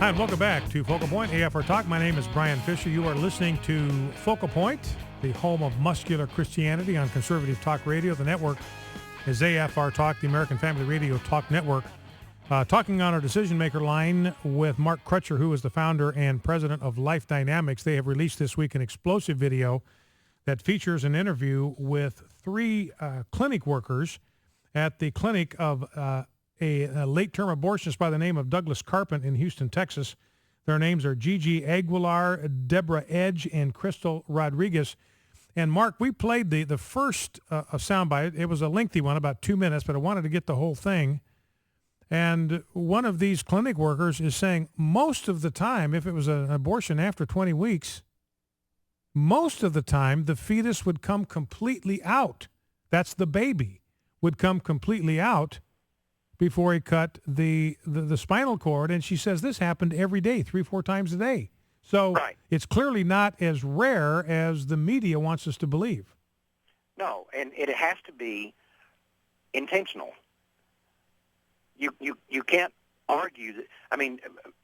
Hi, and welcome back to Focal Point, AFR Talk. My name is Brian Fisher. You are listening to Focal Point, the home of muscular Christianity on Conservative Talk Radio. The network is AFR Talk, the American Family Radio Talk Network. Talking on our decision maker line with Mark Crutcher, who is the founder and president of Life Dynamics. They have released this week an explosive video that features an interview with three clinic workers at the clinic of a late-term abortionist by the name of Douglas Carpent in Houston, Texas. Their names are Gigi Aguilar, Deborah Edge, and Crystal Rodriguez. And Mark, we played the first soundbite. It was a lengthy one, about 2 minutes, but I wanted to get the whole thing. And one of these clinic workers is saying most of the time, if it was an abortion after 20 weeks, most of the time the fetus would come completely out. That's the baby would come completely out before he cut the spinal cord. And she says this happened every day, 3-4 times a day. So Right. It's clearly not as rare as the media wants us to believe. No, and it has to be intentional. You can't argue that. I mean,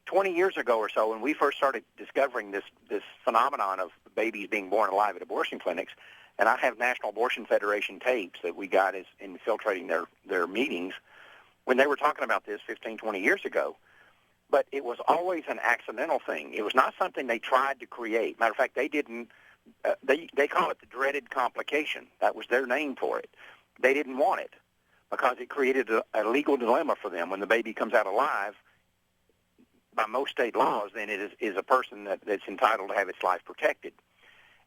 20 years ago or so, when we first started discovering this phenomenon of babies being born alive at abortion clinics, and I have National Abortion Federation tapes that we got as infiltrating their meetings, when they were talking about this 15, 20 years ago, but it was always an accidental thing. It was not something they tried to create. Matter of fact, they didn't. They call it the dreaded complication. That was their name for it. They didn't want it because it created a legal dilemma for them. When the baby comes out alive, by most state laws, then it is a person that's entitled to have its life protected.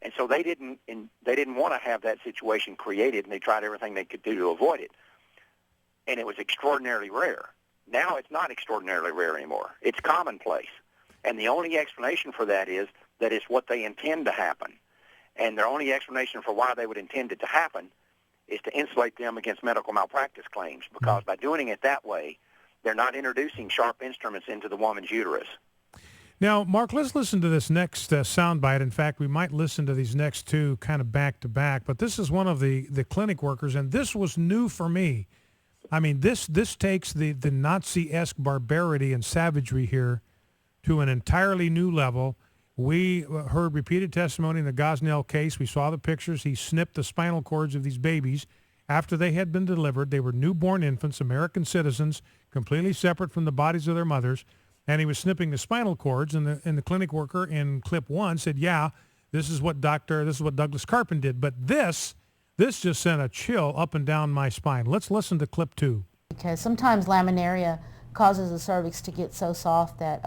And so they didn't want to have that situation created, and they tried everything they could do to avoid it. And it was extraordinarily rare. Now it's not extraordinarily rare anymore. It's commonplace. And the only explanation for that is that it's what they intend to happen. And their only explanation for why they would intend it to happen is to insulate them against medical malpractice claims, because by doing it that way, they're not introducing sharp instruments into the woman's uterus. Now, Mark, let's listen to this next soundbite. In fact, we might listen to these next two kind of back to back, but this is one of the clinic workers, and this was new for me. I mean, this takes the Nazi-esque barbarity and savagery here to an entirely new level. We heard repeated testimony in the Gosnell case. We saw the pictures. He snipped the spinal cords of these babies after they had been delivered. They were newborn infants, American citizens, completely separate from the bodies of their mothers. And he was snipping the spinal cords. And the clinic worker in clip one said, "Yeah, this is what Douglas Carpent did." But this just sent a chill up and down my spine. Let's listen to clip two. Because sometimes laminaria causes the cervix to get so soft that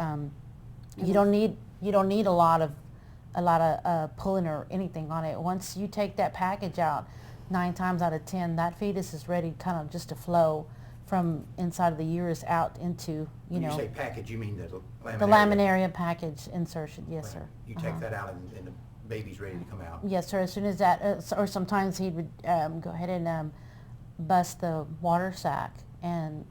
you don't need a lot of pulling or anything on it. Once you take that package out, 9 times out of 10, that fetus is ready kind of just to flow from inside of the uterus out into, When you say package, you mean the laminaria? The laminaria package insertion, yes, sir. You take that out and the baby's ready to come out? Yes, sir. As soon as that, or sometimes he would go ahead and bust the water sac, and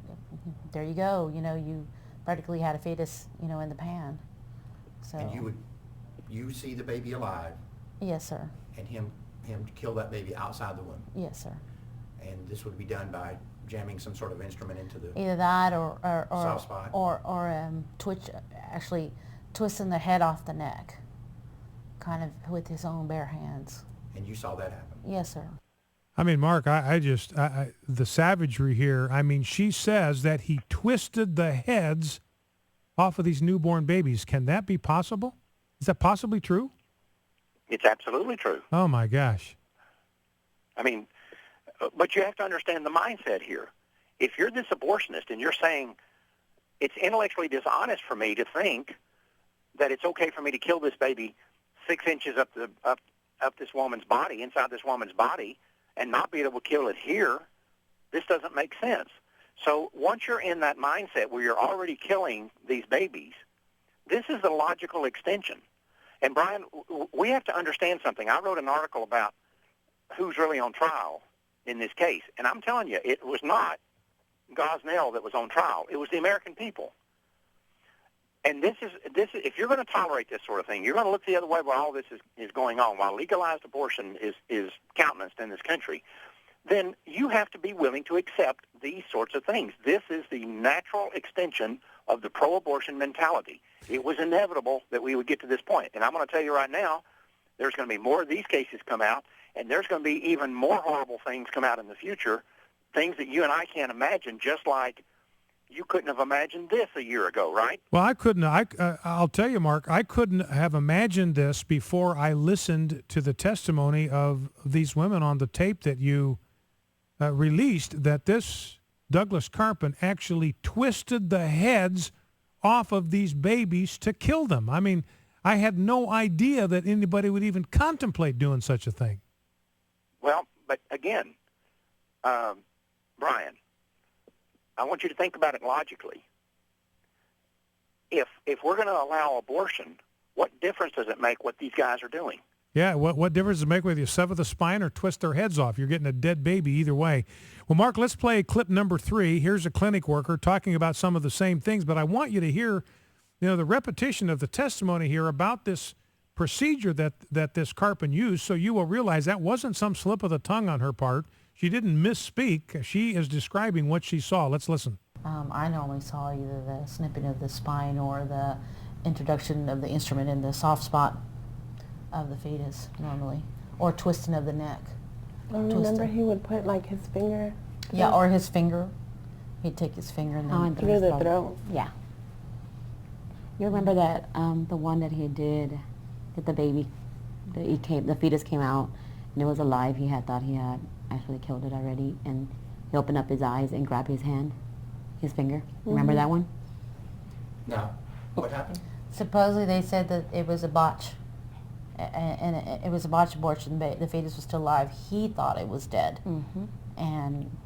there you go. You practically had a fetus, in the pan. So. And you see the baby alive? Yes, sir. And him kill that baby outside the womb? Yes, sir. And this would be done by jamming some sort of instrument into the either that or soft spot? Or actually twisting the head off the neck, kind of with his own bare hands. And you saw that happen? Yes, sir. I mean, Mark, the savagery here, I mean, she says that he twisted the heads off of these newborn babies. Can that be possible? Is that possibly true? It's absolutely true. Oh, my gosh. I mean, but you have to understand the mindset here. If you're this abortionist and you're saying it's intellectually dishonest for me to think that it's okay for me to kill this baby 6 inches up this woman's body, inside this woman's body, and not be able to kill it here, this doesn't make sense. So once you're in that mindset where you're already killing these babies, this is the logical extension. And Brian, we have to understand something. I wrote an article about who's really on trial in this case, and I'm telling you, it was not Gosnell that was on trial. It was the American people. And this is if you're going to tolerate this sort of thing, you're going to look the other way while all this is going on. While legalized abortion is countenanced in this country, then you have to be willing to accept these sorts of things. This is the natural extension of the pro-abortion mentality. It was inevitable that we would get to this point. And I'm going to tell you right now, there's going to be more of these cases come out, and there's going to be even more horrible things come out in the future, things that you and I can't imagine, just like you couldn't have imagined this a year ago, right? Well, I couldn't. I'll tell you, Mark, I couldn't have imagined this before I listened to the testimony of these women on the tape that you released, that this Douglas Carpin actually twisted the heads off of these babies to kill them. I mean, I had no idea that anybody would even contemplate doing such a thing. Well, but again, Brian, I want you to think about it logically. If we're going to allow abortion, what difference does it make what these guys are doing? Yeah, what difference does it make whether you sever the spine or twist their heads off? You're getting a dead baby either way. Well, Mark, let's play clip number 3. Here's a clinic worker talking about some of the same things, but I want you to hear, the repetition of the testimony here about this procedure that this Carpin used, so you will realize that wasn't some slip of the tongue on her part. She didn't misspeak. She is describing what she saw. Let's listen. I normally saw either the snipping of the spine or the introduction of the instrument in the soft spot of the fetus normally, or twisting of the neck. I remember he would put like his finger. Yeah, or his finger. He'd take his finger and then through the throat. Yeah. You remember that the one that he did with the baby, the fetus came out and it was alive. He had thought he had actually killed it already, and he opened up his eyes and grabbed his hand, his finger. Remember that one? No. What happened? supposedly they said that it was a botch. And it was a botched abortion. The fetus was still alive. He thought it was dead. Mm-hmm. And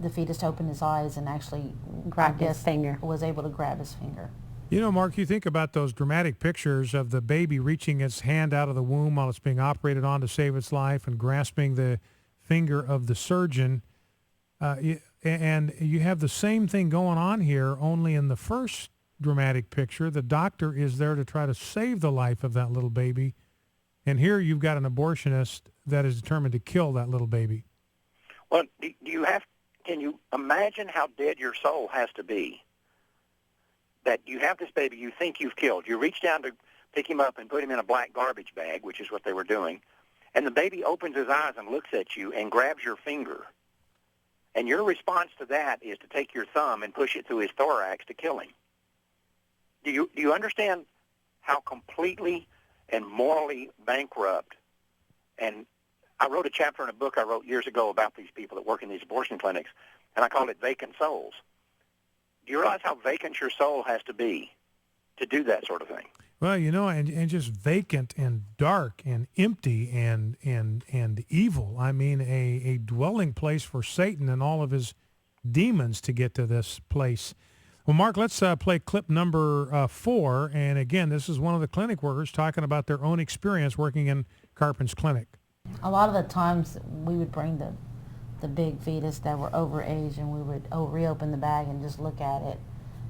the fetus opened his eyes and actually Grabbed his finger. was able to grab his finger. You know, Mark, you think about those dramatic pictures of the baby reaching its hand out of the womb while it's being operated on to save its life and grasping the finger of the surgeon. And you have the same thing going on here, only in the first dramatic picture, the doctor is there to try to save the life of that little baby. And here you've got an abortionist that is determined to kill that little baby. Well, can you imagine how dead your soul has to be? That you have this baby you think you've killed. You reach down to pick him up and put him in a black garbage bag, which is what they were doing. And the baby opens his eyes and looks at you and grabs your finger. And your response to that is to take your thumb and push it through his thorax to kill him. Do you understand how completely and morally bankrupt? And I wrote a chapter in a book I wrote years ago about these people that work in these abortion clinics, and I called it Vacant Souls. Do you realize how vacant your soul has to be to do that sort of thing? Well, you know, and just vacant and dark and empty and evil. I mean, a dwelling place for Satan and all of his demons to get to this place. Well, Mark, let's play clip number 4. And again, this is one of the clinic workers talking about their own experience working in Carpin's clinic. A lot of the times we would bring the big fetus that were over age, and we would reopen the bag and just look at it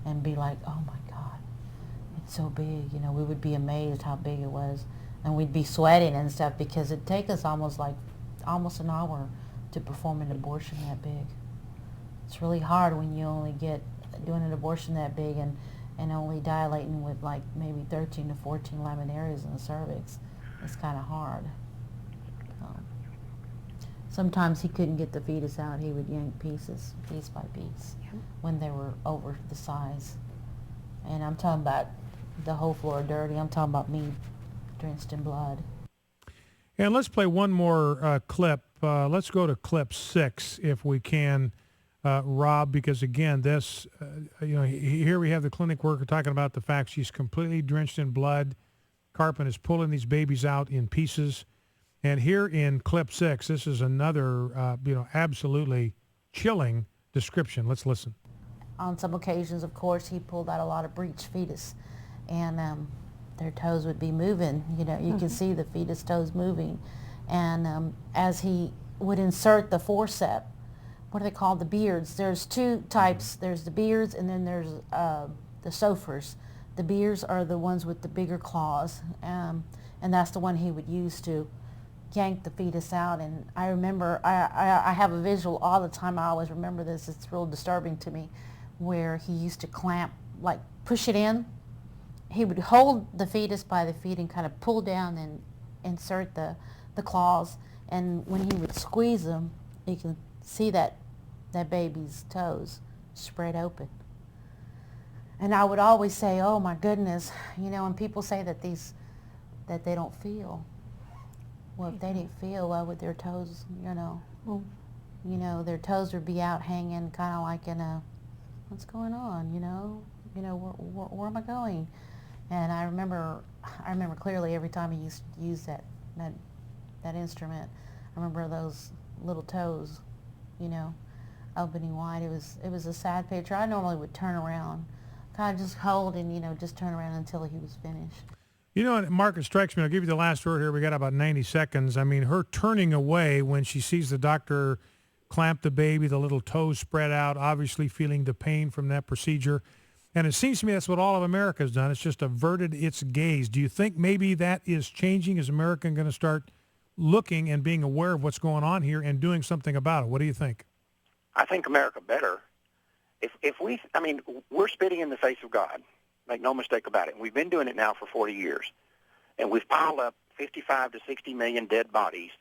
and be like, oh my God, it's so big. You know, we would be amazed how big it was. And we'd be sweating and stuff because it'd take us almost an hour to perform an abortion that big. It's really hard when you only get doing an abortion that big and only dilating with like maybe 13 to 14 laminarias in the cervix. It's kind of hard. Sometimes he couldn't get the fetus out. He would yank pieces, piece by piece, when they were over the size. And I'm talking about the whole floor dirty. I'm talking about me drenched in blood. And let's play one more clip. Let's go to clip 6 if we can, Rob, because again, this, here we have the clinic worker talking about the fact she's completely drenched in blood. Carpin is pulling these babies out in pieces. And here in clip 6, this is another, absolutely chilling description. Let's listen. On some occasions, of course, he pulled out a lot of breech fetus, and their toes would be moving. You know, you can see the fetus toes moving. And as he would insert the forceps, what are they called? The beards. There's two types. There's the beards, and then there's the sophers. The beards are the ones with the bigger claws, and that's the one he would use to yanked the fetus out. And I remember, I have a visual all the time. I always remember this. It's real disturbing to me, where he used to clamp, like push it in. He would hold the fetus by the feet and kind of pull down and insert the claws. And when he would squeeze them, you can see that baby's toes spread open. And I would always say, oh my goodness, and people say that they don't feel. Well, if they didn't feel, why would their toes, their toes would be out hanging kind of like in a, what's going on, where am I going? And I remember clearly every time he used to use that instrument, I remember those little toes, opening wide. It was a sad picture. I normally would turn around, kind of just hold and, just turn around until he was finished. Mark, it strikes me, I'll give you the last word here. We got about 90 seconds. I mean, her turning away when she sees the doctor clamp the baby, the little toes spread out, obviously feeling the pain from that procedure. And it seems to me that's what all of America has done. It's just averted its gaze. Do you think maybe that is changing? Is America going to start looking and being aware of what's going on here and doing something about it? What do you think? I think America better. We're spitting in the face of God. Make no mistake about it. And we've been doing it now for 40 years. And we've piled up 55 to 60 million dead bodies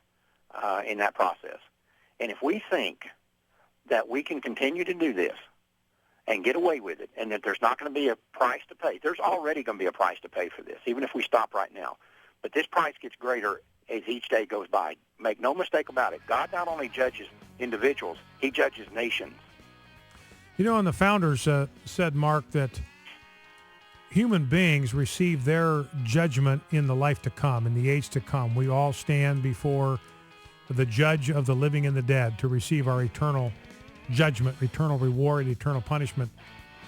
in that process. And if we think that we can continue to do this and get away with it, and that there's not going to be a price to pay, there's already going to be a price to pay for this, even if we stop right now. But this price gets greater as each day goes by. Make no mistake about it. God not only judges individuals, he judges nations. And the founders said, Mark, that human beings receive their judgment in the life to come, in the age to come. We all stand before the judge of the living and the dead to receive our eternal judgment, eternal reward, eternal punishment.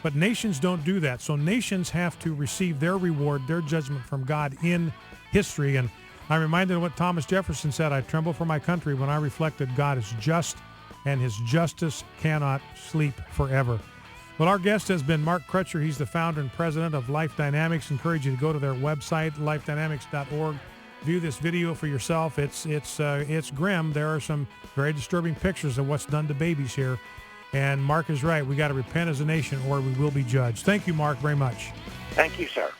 But nations don't do that. So nations have to receive their reward, their judgment from God in history. And I'm reminded of what Thomas Jefferson said, I tremble for my country when I reflect that God is just and his justice cannot sleep forever. Well, our guest has been Mark Crutcher. He's the founder and president of Life Dynamics. Encourage you to go to their website, lifedynamics.org. View this video for yourself. It's grim. There are some very disturbing pictures of what's done to babies here. And Mark is right. We got to repent as a nation or we will be judged. Thank you, Mark, very much. Thank you, sir.